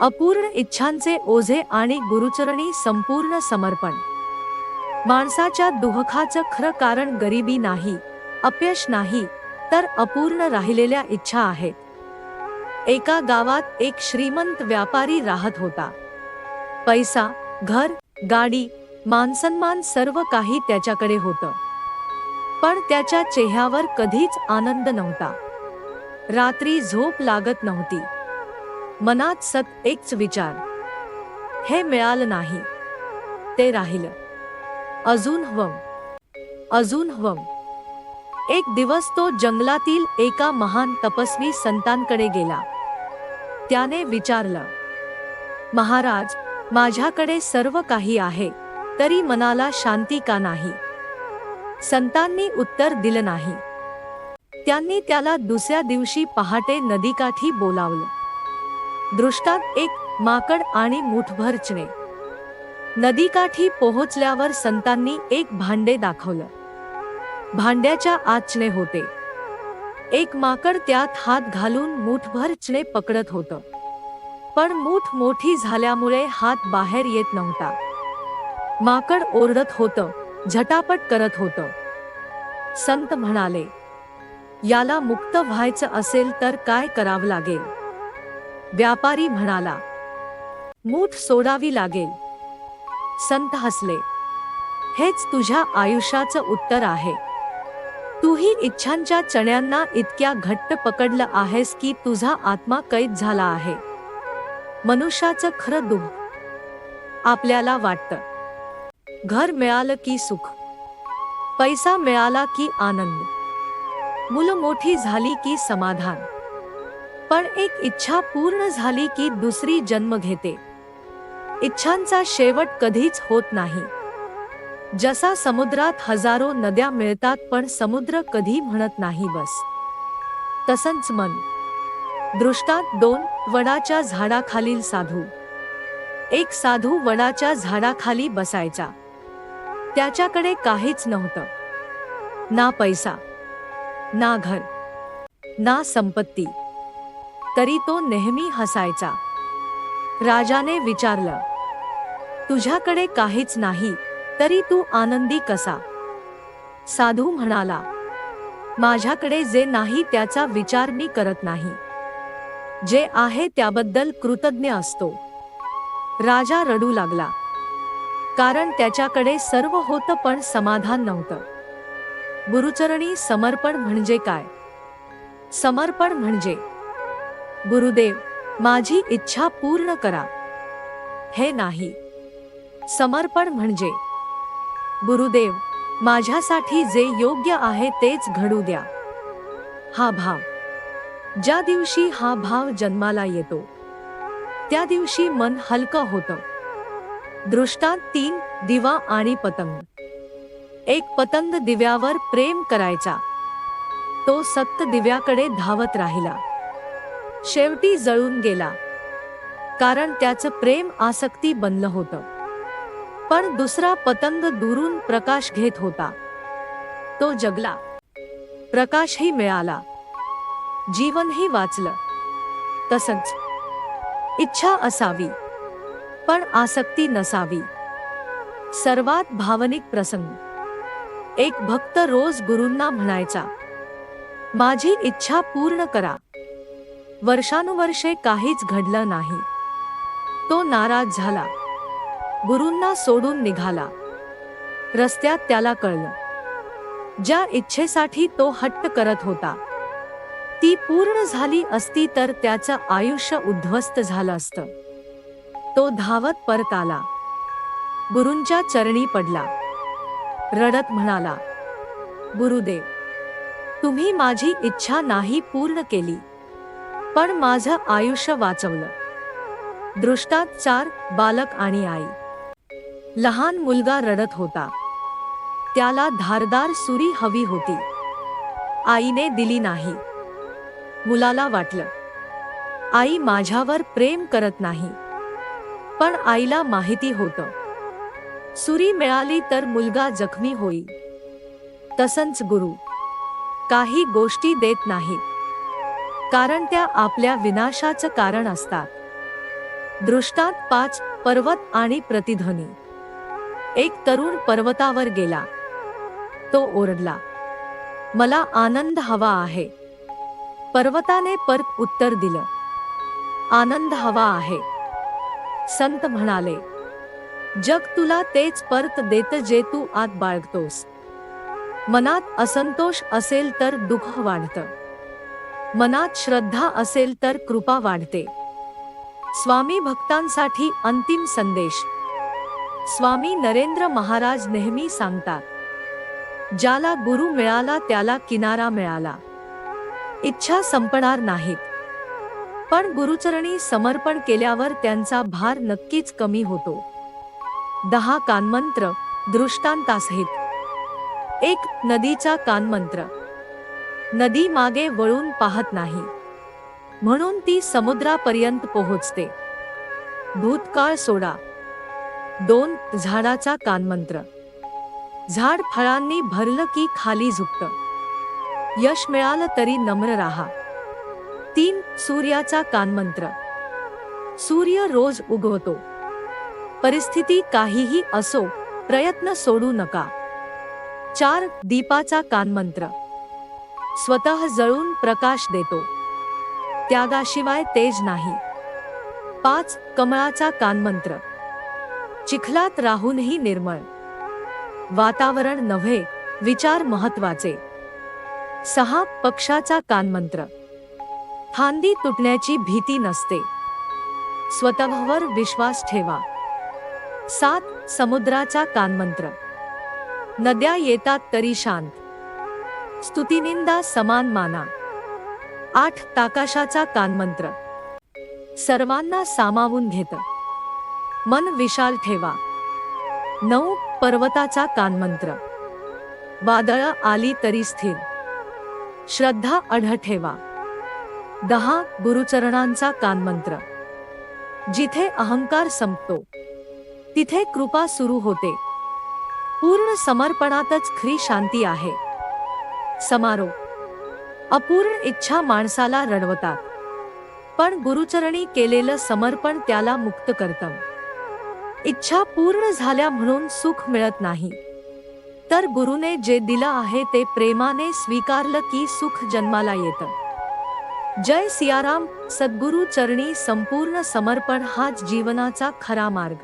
अपूर्ण इच्छांचे ओझे आणि गुरुचरणी संपूर्ण समर्पण. माणसाच्या दुःखाचं खरं कारण गरिबी नाही, अपयश नाही, तर अपूर्ण राहिलेल्या इच्छा आहेत. एका गावात एक श्रीमंत व्यापारी राहत होता. पैसा, घर, गाडी, मानसन्मान सर्व काही त्याच्याकडे होतं. पण त्याच्या चेहऱ्यावर कधीच आनंद नव्हता. रात्री झोप लागत नव्हती. मनात सतत एकच विचार, हे मिळालं नाही, ते राहिलं, अजून हवं, अजून हवं. एक दिवस तो जंगलातील एका महान तपस्वी संतांकडे गेला. त्याने विचारलं, महाराज, माझ्याकडे सर्व काही आहे, तरी मनाला शांती का नाही? संतांनी उत्तर दिलं नाही. त्यांनी त्याला दुसऱ्या दिवशी पहाटे नदीकाठी बोलावलं. दृष्टात एक माकड आणि मुठभर चणे. नदीकाठी पोहोचल्यावर संतांनी एक भांडे दाखवलं. भांड्याच्या आत चणे होते. एक माकड त्यात हात घालून मुठभर चणे पकडत होतं. पण मूठ मोठी झाल्यामुळे हात बाहेर येत नव्हता. माकड ओरडत होतं, झटापट करत होतं. संत म्हणाले, याला मुक्त व्हायचं असेल तर काय करावं लागेल? व्यापारी म्हणाला, मूठ सोडावी लागेल. संत हसले, हेच तुझ्या आयुष्याचं उत्तर आहे. तूही इच्छांच्या चण्यांना इतक्या घट्ट पकडलं आहेस की तुझा आत्मा कैद झाला आहे. मनुष्याचं खरं दुःख, आपल्याला वाटतं, घर मिळालं की सुख, पैसा मिळाला की आनंद, मुलं मोठी झाली की समाधान. पण एक इच्छा पूर्ण झाली की दुसरी जन्म घेते. इच्छांचा शेवट कधीच होत नाही. जसा समुद्रात हजारो नद्या मिळतात पण समुद्र कधी म्हणत नाही बस, तसंच मन. दृष्टांत 2 वडाच्या झाडाखालील साधू. एक साधू वडाच्या झाडाखाली बसायचा. त्याच्याकडे काहीच नव्हतं, ना पैसा, ना घर, ना संपत्ती. तरी तो नेहमी हसायचा. राजाने विचारलं, तुझ्याकडे काहीच नाही, तरी तू आनंदी कसा? साधू म्हणाला, माझ्याकडे जे नाही त्याचा विचार मी करत नाही. जे आहे त्याबद्दल कृतज्ञ असतो. राजा रडू लागला. कारण त्याच्याकडे सर्व होतं पण समाधान नव्हतं. गुरुचरणी समर्पण म्हणजे काय? समर्पण म्हणजे, गुरुदेव, माझी इच्छा पूर्ण करा, हे नाही. समर्पण म्हणजे, गुरुदेव, माझ्यासाठी जे योग्य आहे तेच घडू द्या, हा भाव. ज्या दिवशी हा भाव जन्माला येतो, त्या दिवशी मन हलकं होतं. दृष्टांत 3 दिवा आणि पतंग. एक पतंग दिव्यावर प्रेम करायचा. तो सक्त दिव्याकडे धावत राहिला. शेवटी जळून गेला, कारण त्याचं प्रेम आसक्ती बनलं होतं. पण दुसरा पतंग दुरून प्रकाश घेत होता. तो जगला, प्रकाशही मिळाला, जीवनही वाचलं. तसंच इच्छा असावी, पण आसक्ती नसावी. सर्वात भावनिक प्रसंग. एक भक्त रोज गुरूंना म्हणायचा, माझी इच्छा पूर्ण करा. वर्षानुवर्षे काहीच घडलं नाही. तो नाराज झाला, गुरूंना सोडून निघाला. रस्त्यात त्याला कळलं, ज्या इच्छेसाठी तो हट्ट करत होता, ती पूर्ण झाली असती तर त्याचं आयुष्य उद्ध्वस्त झालं असतं. तो धावत परत आला, गुरूंच्या चरणी पडला. रडत म्हणाला, गुरुदेव, तुम्ही माझी इच्छा नाही पूर्ण केली, पण माझं आयुष्य वाचवलं. दृष्टांत 4 बालक आणि आई. लहान मुलगा रडत होता. त्याला धारदार सुरी हवी होती. आईने दिली नाही. मुलाला वाटलं, आई माझ्यावर प्रेम करत नाही. पण आईला माहिती होतं, सुरी मिळाली तर मुलगा जखमी होईल. तसंच गुरु काही गोष्टी देत नाहीत, कारण त्या आपल्या विनाशाचं कारण असतात. दृष्टांत 5 पर्वत आणि प्रतिध्वनी. एक तरुण पर्वतावर गेला. तो ओरडला, मला आनंद हवा आहे. पर्वताने परत उत्तर दिलं, आनंद हवा आहे. संत म्हणाले, जग तुला तेच परत देतं जे तू आत बाळगतोस. मनात असंतोष असेल तर दुःख वाढतं. मनात श्रद्धा असेल तर कृपा वाढते. स्वामी भक्तांसाठी अंतिम संदेश. स्वामी नरेंद्र महाराज नेहमी सांगतात, ज्याला गुरु मिळाला त्याला किनारा मिळाला. इच्छा संपणार नाहीत, पण गुरुचरणी समर्पण केल्यावर त्यांचा भार नक्कीच कमी होतो. 10 कानमंत्र दृष्टांतासहित. 1. नदीचा कानमंत्र. नदी मागे वळून पाहत नाही, म्हणून ती समुद्रापर्यंत पोहोचते. भूतकाळ सोडा. 2. झाडाचा कानमंत्र. झाड फळांनी भरलं की खाली झुकतं. यश मिळालं तरी नम्र राहा. 3. सूर्याचा कानमंत्र. सूर्य रोज उगवतो. परिस्थिती काहीही असो, प्रयत्न सोडू नका. 4. दीपाचा कानमंत्र. स्वतः जळून प्रकाश देतो. त्यागाशिवाय तेज नाही. 5. कमळाचा कानमंत्र. चिखलात राहूनही निर्मळ. वातावरण नव्हे, विचार महत्वाचे. 6. पक्षाचा कानमंत्र. फांदी तुटण्याची भीती नसते. स्वतःवर विश्वास ठेवा. 7. समुद्राचा कानमंत्र. नद्या येतात तरी शांत. स्तुतिनिंदा समान माना. 8. आकाशाचा कानमंत्र. सर्वांना सामावून घेतं. मन विशाल ठेवा. 9. पर्वताचा कानमंत्र. वादळं आली तरी स्थिर. श्रद्धा अढळ ठेवा. 10. गुरुचरणांचा कानमंत्र. जिथे अहंकार संपतो, तिथे कृपा सुरू होते. पूर्ण समर्पणातच खरी शांती आहे. समारोप. अपूर्ण इच्छा माणसाला रडवतात, पण गुरुचरणी केलेलं समर्पण त्याला मुक्त करतं. इच्छा पूर्ण झाल्या म्हणून सुख मिळत नाही, तर गुरुने जे दिलं आहे ते प्रेमाने स्वीकारलं की सुख जन्माला येतं. जय सियाराम. सद्गुरु चरणी संपूर्ण समर्पण हाच जीवनाचा खरा मार्ग.